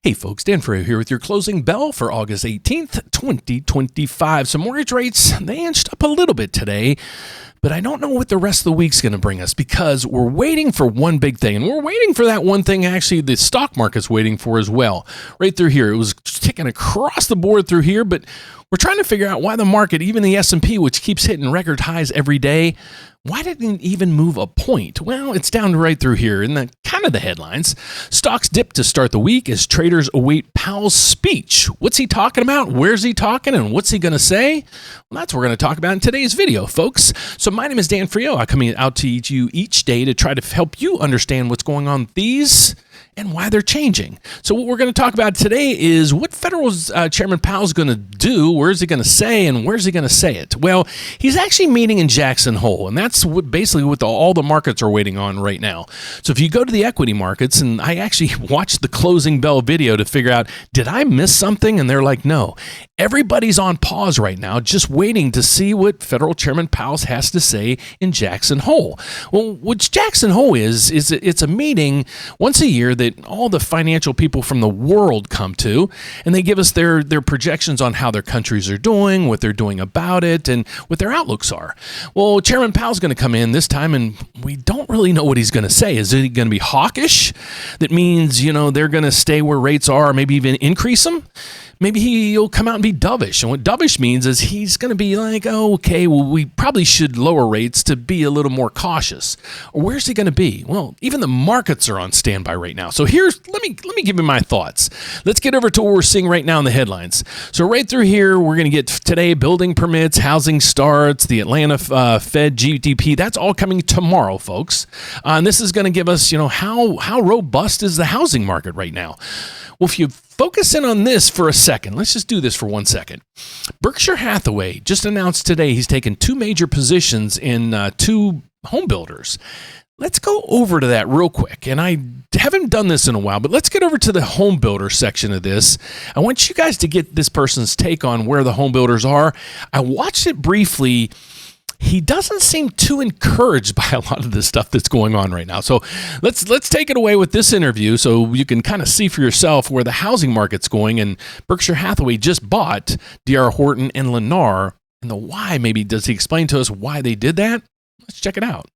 Hey folks, Dan Frio here with your closing bell for August 18th, 2025. So mortgage rates, they inched up a little bit today, but I don't know what the rest of the week's going to bring us because we're waiting for one big thing, and we're waiting for that one thing actually the stock market's waiting for as well. Right through here, it was ticking across the board through here, but we're trying to figure out why the market, even the S&P, which keeps hitting record highs every day, why didn't it even move a point? Well, it's down right through here in the kind of the headlines. Stocks dipped to start the week as traders await Powell's speech. What's he talking about? Where's he talking? And what's he going to say? Well, that's what we're going to talk about in today's video, folks. So my name is Dan Frio. I come out to you each day to try to help you understand what's going on with these and why they're changing. So what we're going to talk about today is what Federal Chairman Powell is going to do, where is he going to say, and where's he going to say it? Well, he's actually meeting in Jackson Hole, and that's basically what all the markets are waiting on right now. So if you go to the equity markets, and I actually watched the closing bell video to figure out, did I miss something? And they're like, no. Everybody's on pause right now, just waiting to see what Federal Chairman Powell has to say in Jackson Hole. Well, what Jackson Hole is it's a meeting once a year that all the financial people from the world come to, and they give us their projections on how their countries are doing, what they're doing about it, and what their outlooks are. Well, Chairman Powell's going to come in this time, and we don't really know what he's going to say. Is he going to be hawkish? That means, they're going to stay where rates are, maybe even increase them? Maybe he'll come out and be dovish. And what dovish means is he's going to be like, oh, okay, well, we probably should lower rates to be a little more cautious. Or where's he going to be? Well, even the markets are on standby right now. So let me give you my thoughts. Let's get over to what we're seeing right now in the headlines. So right through here, we're going to get today building permits, housing starts, the Atlanta Fed GDP. That's all coming tomorrow, folks. And this is going to give us, how robust is the housing market right now? Well, if you focus in on this for a second, let's just do this for 1 second. Berkshire Hathaway just announced today he's taken two major positions in two home builders. Let's go over to that real quick. And I haven't done this in a while, but let's get over to the home builder section of this. I want you guys to get this person's take on where the home builders are. I watched it briefly. He doesn't seem too encouraged by a lot of this stuff that's going on right now. So let's take it away with this interview so you can kind of see for yourself where the housing market's going. And Berkshire Hathaway just bought D.R. Horton and Lennar. And the why, maybe, does he explain to us why they did that? Let's check it out.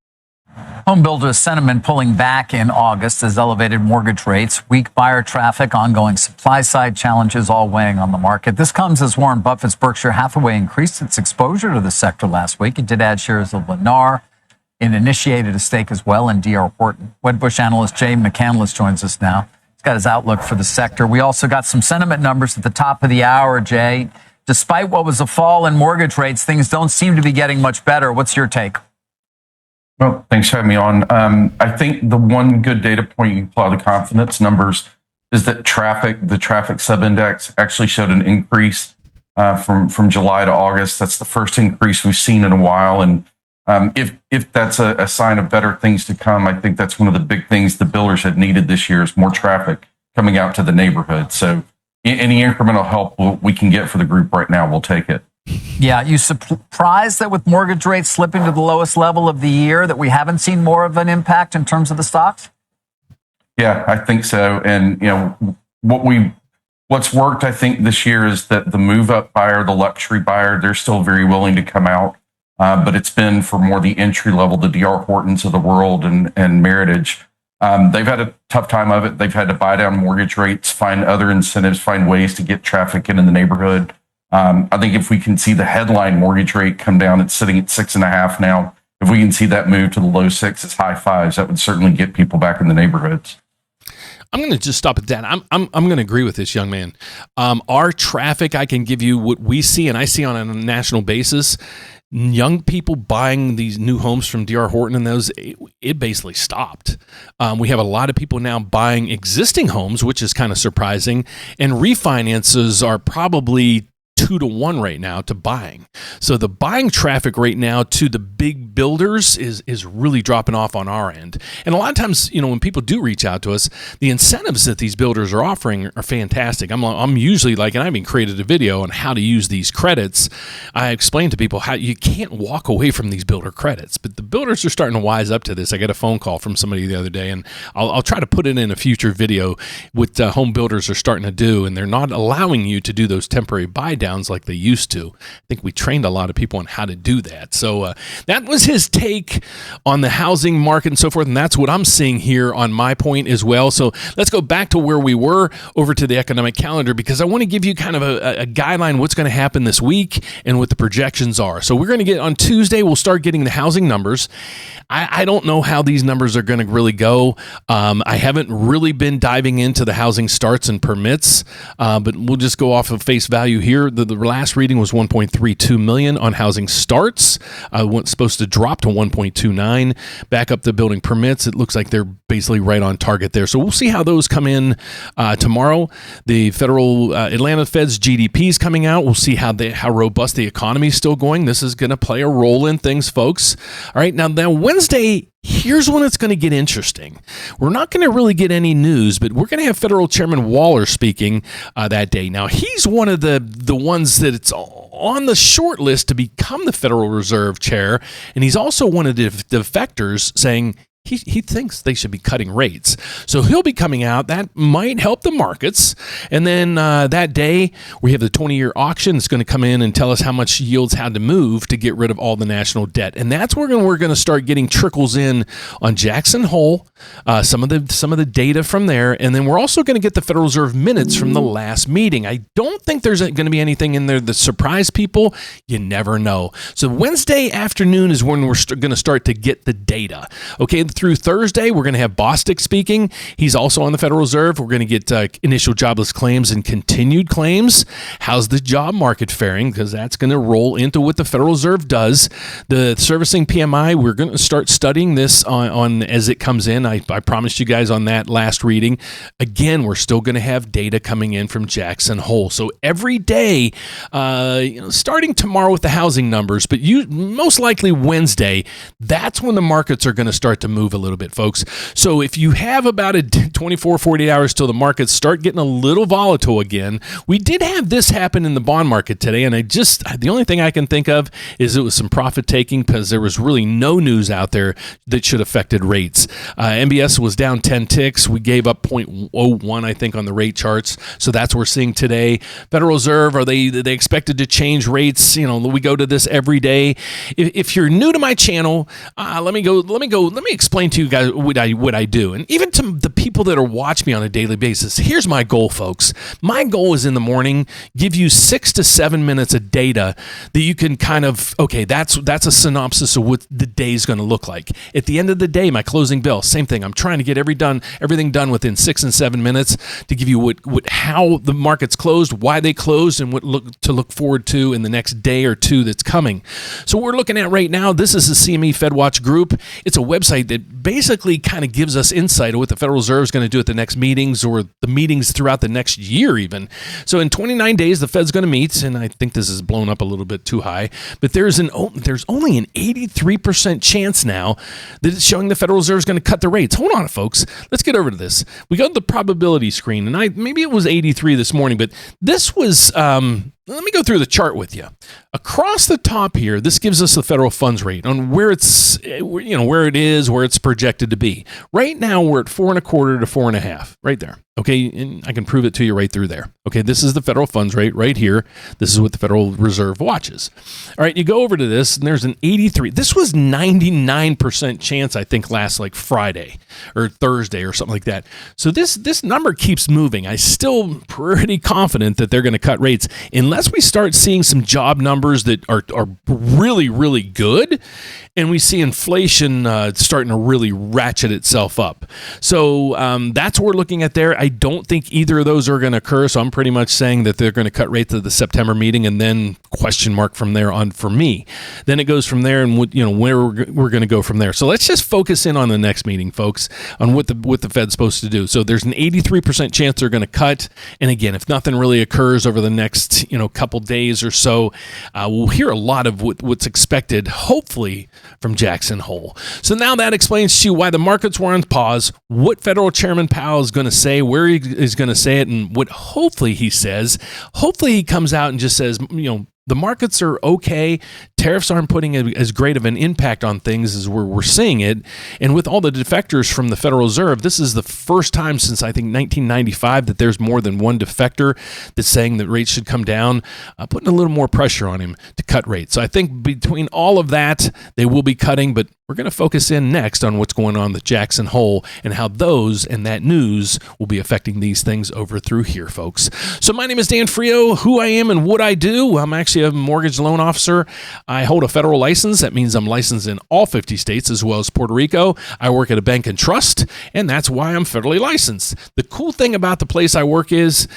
Home builder sentiment pulling back in August as elevated mortgage rates, weak buyer traffic, ongoing supply-side challenges all weighing on the market. This comes as Warren Buffett's Berkshire Hathaway increased its exposure to the sector last week. It did add shares of Lennar. It initiated a stake as well in D.R. Horton. Wedbush analyst Jay McCandless joins us now. He's got his outlook for the sector. We also got some sentiment numbers at the top of the hour, Jay. Despite what was a fall in mortgage rates, things don't seem to be getting much better. What's your take? Well, thanks for having me on. I think the one good data point you can apply the confidence numbers is that the traffic subindex actually showed an increase from July to August. That's the first increase we've seen in a while. And if that's a sign of better things to come, I think that's one of the big things the builders had needed this year is more traffic coming out to the neighborhood. So any incremental help we can get for the group right now, we'll take it. Yeah, you surprised that with mortgage rates slipping to the lowest level of the year that we haven't seen more of an impact in terms of the stocks? Yeah, I think so. And what's worked, I think, this year is that the move-up buyer, the luxury buyer, they're still very willing to come out. But it's been for more the entry level, the D.R. Hortons of the world and Meritage. They've had a tough time of it. They've had to buy down mortgage rates, find other incentives, find ways to get traffic in the neighborhood. I think if we can see the headline mortgage rate come down, it's sitting at 6.5 now. If we can see that move to the low 6s, high 5s, that would certainly get people back in the neighborhoods. I'm going to just stop at that. I'm going to agree with this young man. Our traffic, I can give you what we see, and I see on a national basis. Young people buying these new homes from D.R. Horton and those, it basically stopped. We have a lot of people now buying existing homes, which is kind of surprising, and refinances are probably 2-to-1 right now to buying. So the buying traffic right now to the big builders is really dropping off on our end. And a lot of times, when people do reach out to us, the incentives that these builders are offering are fantastic. I'm usually and I even created a video on how to use these credits. I explained to people how you can't walk away from these builder credits, but the builders are starting to wise up to this. I got a phone call from somebody the other day, and I'll try to put it in a future video what home builders are starting to do, and they're not allowing you to do those temporary buy downs like they used to. I think we trained a lot of people on how to do that. So that was his take on the housing market and so forth, and that's what I'm seeing here on my point as well. So let's go back to where we were over to the economic calendar, because I want to give you kind of a guideline what's going to happen this week and what the projections are. So we're going to get on Tuesday, we'll start getting the housing numbers. I don't know how these numbers are going to really go. I haven't really been diving into the housing starts and permits, but we'll just go off of face value here. The last reading was 1.32 million on housing starts. It's supposed to drop to 1.29. Back up the building permits, it looks like they're basically right on target there. So we'll see how those come in tomorrow. The federal Atlanta Fed's GDP is coming out. We'll see how robust the economy is still going. This is going to play a role in things, folks. All right, now Wednesday, here's when it's going to get interesting. We're not going to really get any news, but we're going to have Federal Chairman Waller speaking that day. Now, he's one of the ones that it's on the short list to become the Federal Reserve Chair, and he's also one of the defectors saying he thinks they should be cutting rates. So he'll be coming out. That might help the markets. And then that day, we have the 20-year auction. It's going to come in and tell us how much yields had to move to get rid of all the national debt. And that's where we're going to start getting trickles in on Jackson Hole, some of the data from there. And then we're also going to get the Federal Reserve minutes from the last meeting. I don't think there's going to be anything in there that surprise people. You never know. So Wednesday afternoon is when we're going to start to get the data. Okay, through Thursday, we're going to have Bostic speaking. He's also on the Federal Reserve. We're going to get initial jobless claims and continued claims. How's the job market faring? Because that's going to roll into what the Federal Reserve does. The servicing PMI, we're going to start studying this on as it comes in. I promised you guys on that last reading. Again, we're still going to have data coming in from Jackson Hole. So every day, starting tomorrow with the housing numbers, but most likely Wednesday, that's when the markets are going to start to move a little bit, folks. So if you have about 24, 48 hours till the markets start getting a little volatile again, we did have this happen in the bond market today, and the only thing I can think of is it was some profit taking because there was really no news out there that should have affected rates. MBS was down 10 ticks. We gave up 0.01, I think, on the rate charts. So that's what we're seeing today. Federal Reserve, are they expected to change rates? We go to this every day. If you're new to my channel, let me explain to you guys what I do. And even to the people that are watching me on a daily basis, here's my goal, folks. My goal is in the morning, give you 6 to 7 minutes of data that you can kind of, okay, that's a synopsis of what the day is going to look like. At the end of the day, my closing bill, same thing. I'm trying to get everything done within 6 and 7 minutes to give you how the market's closed, why they closed, and what to look forward to in the next day or two that's coming. So we're looking at right now, this is the CME FedWatch Group. It's a website that basically kind of gives us insight of what the Federal Reserve is going to do at the next meetings or the meetings throughout the next year even. So in 29 days, the Fed's going to meet, and I think this is blown up a little bit too high, but there's only an 83% chance now that it's showing the Federal Reserve is going to cut the rates. Hold on, folks. Let's get over to this. We got the probability screen, and maybe it was 83 this morning, but this was... let me go through the chart with you. Across the top here, this gives us the federal funds rate on where it is, where it's projected to be. Right now, we're at 4.25 to 4.5, right there. Okay, and I can prove it to you right through there. Okay, this is the federal funds rate right here. This is what the Federal Reserve watches. All right, you go over to this, and there's an 83. This was 99% chance, I think, last Friday or Thursday or something like that. So this number keeps moving. I'm still pretty confident that they're going to cut rates unless we start seeing some job numbers that are really, really good, and we see inflation starting to really ratchet itself up. So that's what we're looking at there. I don't think either of those are going to occur, so I'm pretty much saying that they're going to cut rates at the September meeting, and then question mark from there on for me. Then it goes from there, and where we're going to go from there. So let's just focus in on the next meeting, folks, on what the Fed's supposed to do. So there's an 83% chance they're going to cut. And again, if nothing really occurs over the next couple days or so, we'll hear a lot of what's expected, hopefully, from Jackson Hole. So now that explains to you why the markets were on pause, what Federal Chairman Powell is going to say, where he is going to say it, and what hopefully he says. Hopefully he comes out and just says, the markets are okay. Tariffs aren't putting as great of an impact on things as we're seeing it. And with all the defectors from the Federal Reserve, this is the first time since, I think, 1995 that there's more than one defector that's saying that rates should come down, putting a little more pressure on him to cut rates. So I think between all of that, they will be cutting, but we're going to focus in next on what's going on with Jackson Hole and how those and that news will be affecting these things over through here, folks. So my name is Dan Frio. Who I am and what I do, I'm actually a mortgage loan officer. I hold a federal license. That means I'm licensed in all 50 states as well as Puerto Rico. I work at a bank and trust, and that's why I'm federally licensed. The cool thing about the place I work is,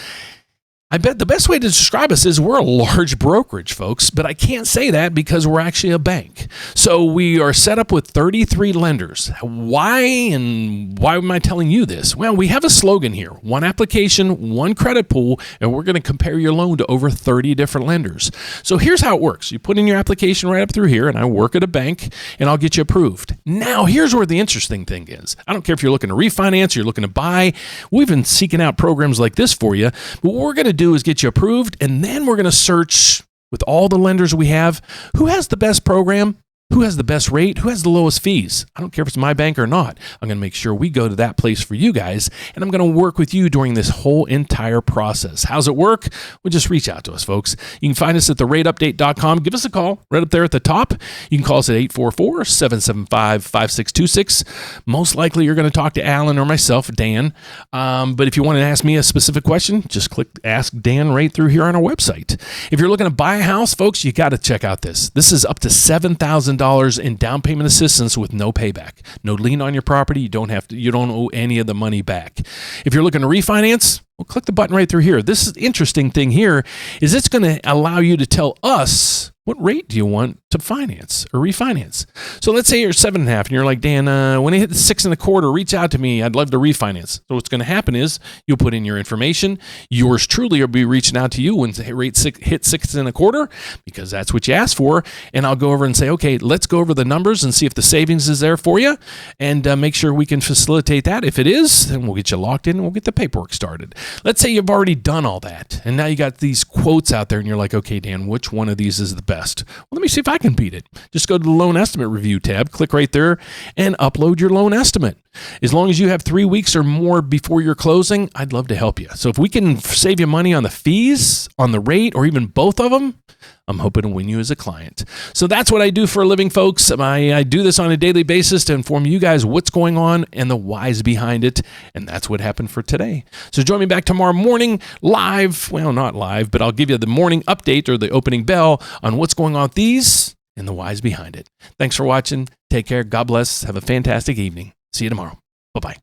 I bet the best way to describe us is we're a large brokerage, folks, but I can't say that because we're actually a bank. So we are set up with 33 lenders. Why am I telling you this? Well, we have a slogan here: one application, one credit pool, and we're going to compare your loan to over 30 different lenders. So here's how it works. You put in your application right up through here, and I work at a bank, and I'll get you approved. Now, here's where the interesting thing is. I don't care if you're looking to refinance or you're looking to buy. We've been seeking out programs like this for you, but what we're going to do is get you approved, and then we're going to search with all the lenders we have who has the best program, who has the best rate, who has the lowest fees. I don't care if it's my bank or not. I'm going to make sure we go to that place for you guys, and I'm going to work with you during this whole entire process. How's it work? Well, just reach out to us, folks. You can find us at therateupdate.com. Give us a call right up there at the top. You can call us at 844-775-5626. Most likely you're going to talk to Alan or myself, Dan. But if you want to ask me a specific question, just click Ask Dan right through here on our website. If you're looking to buy a house, folks, you got to check out this. This is up to $7,000 in down payment assistance with no payback, no lien on your property. You don't owe any of the money back. If you're looking to refinance, well, click the button right through here. This interesting thing here is it's going to allow you to tell us what rate do you want to finance or refinance. So let's say you're 7.5 and you're like, Dan, when I hit the 6.25, reach out to me. I'd love to refinance. So what's going to happen is you'll put in your information. Yours truly will be reaching out to you when the rate hit 6.25 because that's what you asked for. And I'll go over and say, okay, let's go over the numbers and see if the savings is there for you and make sure we can facilitate that. If it is, then we'll get you locked in and we'll get the paperwork started. Let's say you've already done all that and now you got these quotes out there and you're like, okay, Dan, which one of these is the best? Well, let me see if I can beat it. Just go to the loan estimate review tab, click right there and upload your loan estimate. As long as you have 3 weeks or more before your closing, I'd love to help you. So if we can save you money on the fees, on the rate, or even both of them, I'm hoping to win you as a client. So that's what I do for a living, folks. I do this on a daily basis to inform you guys what's going on and the whys behind it. And that's what happened for today. So join me back tomorrow morning live. Well, not live, but I'll give you the morning update or the opening bell on what's going on with these and the whys behind it. Thanks for watching. Take care. God bless. Have a fantastic evening. See you tomorrow. Bye-bye.